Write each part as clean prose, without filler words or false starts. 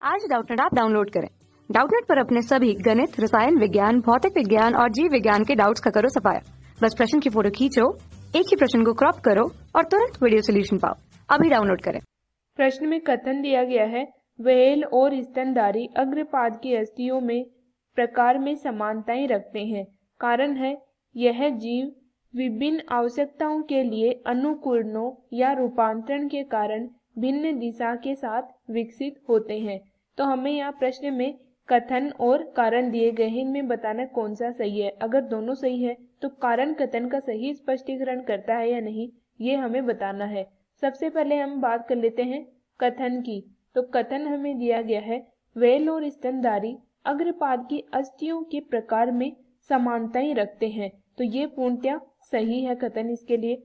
आज Doubtnut app download करें। Doubtnut पर अपने सभी गणित, रसायन विज्ञान, भौतिक विज्ञान और जीव विज्ञान के डाउट्स का करो सफाया। बस प्रश्न की फोटो खींचो, एक ही प्रश्न को क्रॉप करो और तुरंत वीडियो सोल्यूशन पाओ। अभी डाउनलोड करें। प्रश्न में कथन दिया गया है, व्हेल और स्तनधारी अग्रपाद की अस्थियों में प्रकार में समानताएं रखते हैं। कारण है यह जीव विभिन्न आवश्यकताओं के लिए अनुकूलनों या रूपांतरण के कारण भिन्न दिशा के साथ विकसित होते हैं। तो हमें यहाँ प्रश्न में कथन और कारण दिए गए हैं, इनमें बताना कौन सा सही है। अगर दोनों सही है तो कारण कथन का सही स्पष्टीकरण करता है या नहीं, ये हमें बताना है। सबसे पहले हम बात कर लेते हैं कथन की। तो कथन हमें दिया गया है, व्हेल और स्तनधारी अग्रपाद की अस्थियों के प्रकार में समानताएं रखते हैं। तो ये पूर्णतः सही है कथन इसके लिए।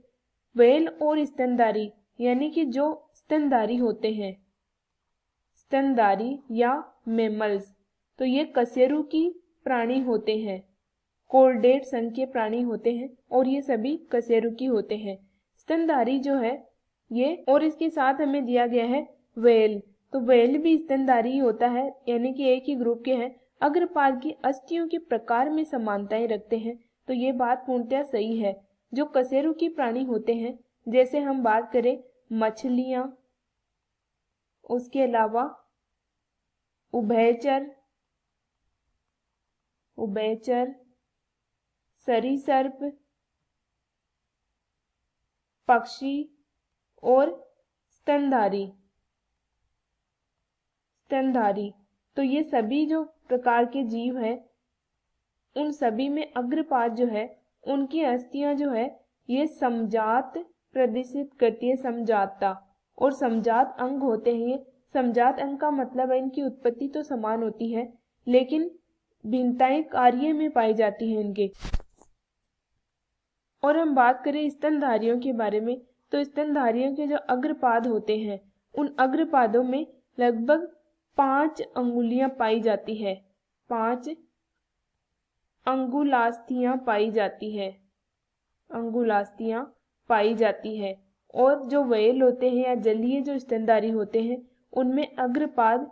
व्हेल और स्तनधारी यानी कि जो स्तनधारी होते हैं, स्तनधारी या मेमल्स, तो ये कशेरुकी प्राणी होते हैं, कोर्डेट संघ के प्राणी होते हैं और ये सभी कशेरुकी होते हैं। स्तनधारी जो है ये, और इसके साथ हमें दिया गया है व्हेल, तो व्हेल भी स्तनधारी होता है, यानी कि एक ही ग्रुप के हैं। अग्रपाद की अस्थियों के प्रकार में समानताएं रखते हैं, तो ये बात पूर्णतः सही है। जो कशेरुकी प्राणी होते हैं, जैसे हम बात करें मछलियां, उसके अलावा उभयचर, सरीसृप, पक्षी और स्तनधारी, तो ये सभी जो प्रकार के जीव हैं, उन सभी में अग्रपाद जो है उनकी अस्थियां जो है ये समजात प्रदर्शित करती है, समजातता, और समजात अंग होते हैं। ये समजात अंग का मतलब है इनकी उत्पत्ति तो समान होती है लेकिन भिन्नताएं कार्य में पाई जाती हैं इनके। और हम बात करें स्तनधारियों के बारे में, तो स्तनधारियों के जो अग्रपाद होते हैं, उन अग्रपादों में लगभग 5 अंगुलियां पाई जाती है, 5 अंगुलास्थियां पाई जाती है। और जो व्हेल होते हैं या जलीय जो स्तनधारी होते हैं, उनमें अग्रपाद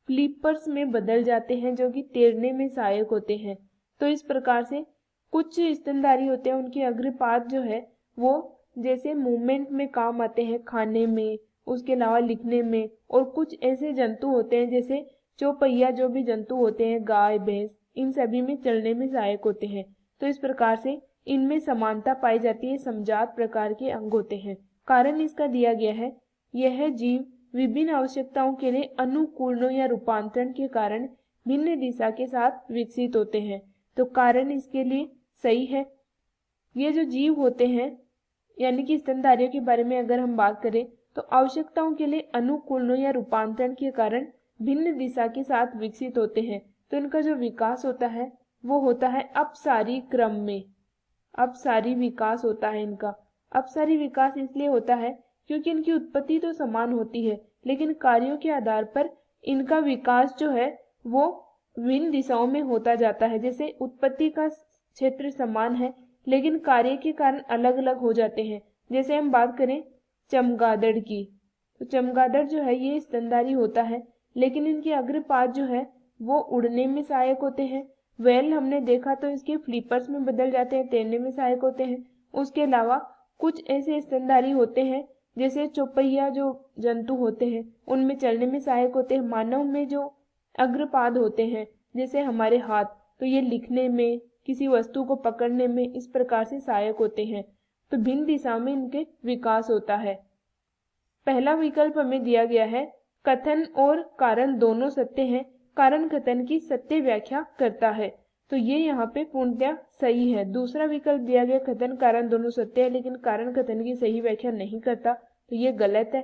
फ्लिपर्स में बदल जाते हैं, जो कि तैरने में सहायक होते हैं। तो इस प्रकार से कुछ स्तनधारी होते हैं, उनके अग्रपाद जो है वो जैसे मूवमेंट में काम आते हैं, खाने में, उसके अलावा लिखने में। और कुछ ऐसे जंतु होते हैं जैसे चौपहिया जो भी जंतु होते हैं, गाय, भैंस, इन सभी में चलने में सहायक होते हैं। तो इस प्रकार से इनमें समानता पाई जाती है, समजात प्रकार के अंग होते हैं। कारण इसका दिया गया है, यह जीव विभिन्न आवश्यकताओं के लिए अनुकूलनों या रूपांतरण के कारण भिन्न दिशा के साथ विकसित होते हैं। तो कारण इसके लिए सही है। ये जो जीव होते हैं, यानी कि स्तनधारियों के बारे में अगर हम बात करें, तो आवश्यकताओं के लिए अनुकूलनों या रूपांतरण के कारण भिन्न दिशा के साथ विकसित होते हैं। तो इनका जो विकास होता है वो होता है अपसारी क्रम में, अपसारी विकास होता है इनका। अपसारी विकास इसलिए होता है क्योंकि इनकी उत्पत्ति तो समान होती है लेकिन कार्यों के आधार पर इनका विकास जो है वो विभिन्न दिशाओं में होता जाता है। जैसे उत्पत्ति का क्षेत्र समान है लेकिन कार्य के कारण अलग अलग हो जाते हैं। जैसे हम बात करें चमगादड़ की, तो चमगादड़ जो है ये स्तनधारी होता है लेकिन इनके अग्रपाद जो है वो उड़ने में सहायक होते हैं। व्हेल हमने देखा तो इसके फ्लिपर्स में बदल जाते हैं, तैरने में सहायक होते हैं। उसके अलावा कुछ ऐसे स्तनधारी होते हैं जैसे चौपहिया जो जंतु होते हैं, उनमें चलने में सहायक होते हैं। मानव में जो अग्रपाद होते हैं जैसे हमारे हाथ, तो ये लिखने में, किसी वस्तु को पकड़ने में इस प्रकार से सहायक होते हैं। तो भिन्न दिशा में इनके विकास होता है। पहला विकल्प हमें दिया गया है, कथन और कारण दोनों सत्य हैं, कारण कथन की सत्य व्याख्या करता है। तो ये यहाँ पे पूर्णतः सही है। दूसरा विकल्प दिया गया, कथन कारण दोनों सत्य है लेकिन कारण कथन की सही व्याख्या नहीं करता, तो ये गलत है।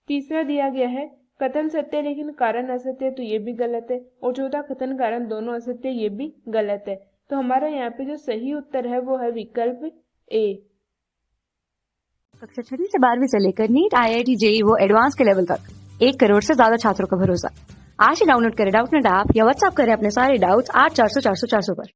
तीसरा दिया गया है, कथन सत्य लेकिन कारण असत्य, तो ये भी गलत है। और चौथा, कथन कारण दोनों असत्य, ये भी गलत है। तो हमारा यहाँ पे जो सही उत्तर है वो है विकल्प ए। कक्षा 6 से 12वीं से लेकर नीट, IIT, JEE वो एडवांस के लेवल तक 1 करोड़ से ज्यादा छात्रों का भरोसा। आज ही डाउनलोड करें डाउटनेट ऐप या व्हाट्सएप करें अपने सारे डाउट्स 8400 400 400 पर।